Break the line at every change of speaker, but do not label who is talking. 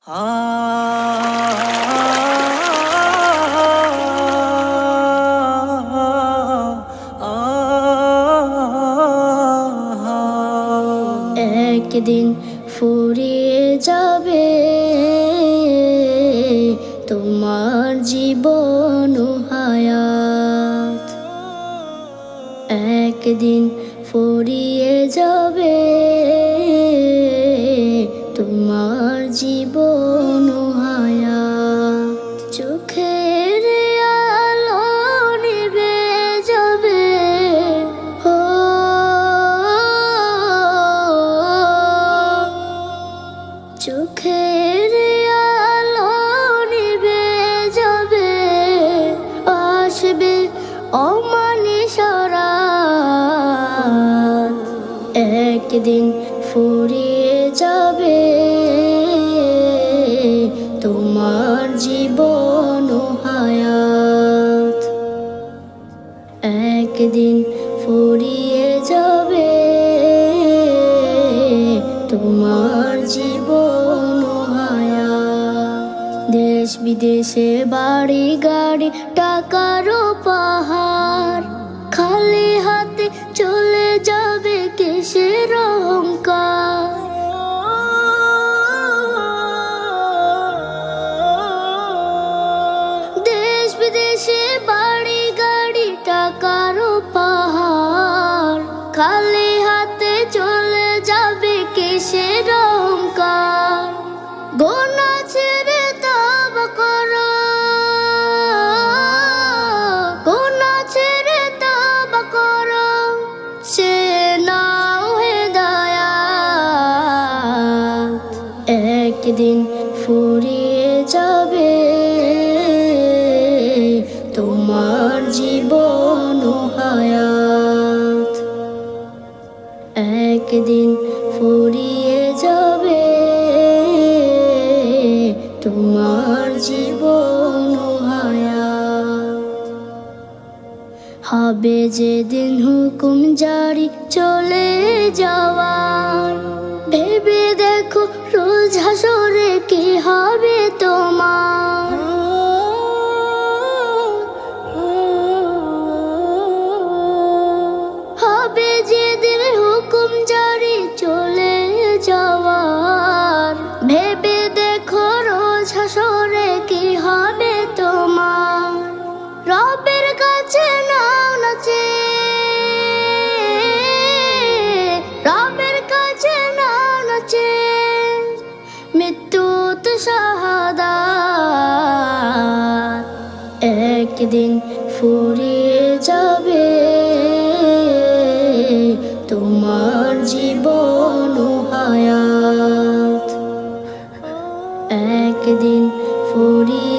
একদিন ফুরিয়ে যাবে তোমার জীবন ও হায়াত। একদিন ফুরিয়ে যাবে তোমার জীবন ও হায়াত। চোখের আলো নিভে যাবে, হো চোখের আলো নিভে যাবে, আসবে অমানিসা রাত। একদিন ফুরিয়ে যাবে তোমার জীবন ও হায়াত। একদিন ফুরিয়ে যাবে তোমার জীবন ও হায়াত। দেশ বিদেশে বাড়ি গাড়ি টাকারও পাহাড়, খালি হাতে চলে যাবে কিসের অহংকার। দেশ বিদেশে বাড়ি গাড়ি টাকারও পাহাড়, খালি হাতে চলে যাবে কিসের অহংকার। গোনা ছেড়ে তওবা করো, গোনা ছেড়ে তওবা করো, সে নাও হেদায়াত। একদিন ফুরিয়ে যাবে তোমার জীবন ও হায়াত। একদিন ফুরিয়ে যাবে তোমার জীবন ও হায়াত। হবে যেদিন হুকুম জারি চলে যাওয়ার, ভেবে দেখো রোজ হাসরে কি হবে তোমার। হবে যেদিন হুকুম জারি চলে যাওয়ার, ভেবে দেখো রোজ হাসরে কি হবে তোমার। রবের কাছে নাও নাচে, রবের কাছে নাও নাচে, মৃত্যু তো শাহাদাত। একদিন ফুরিয়ে যাবে তোমার জীবন ও হায়াত। একদিন ফুরিয়ে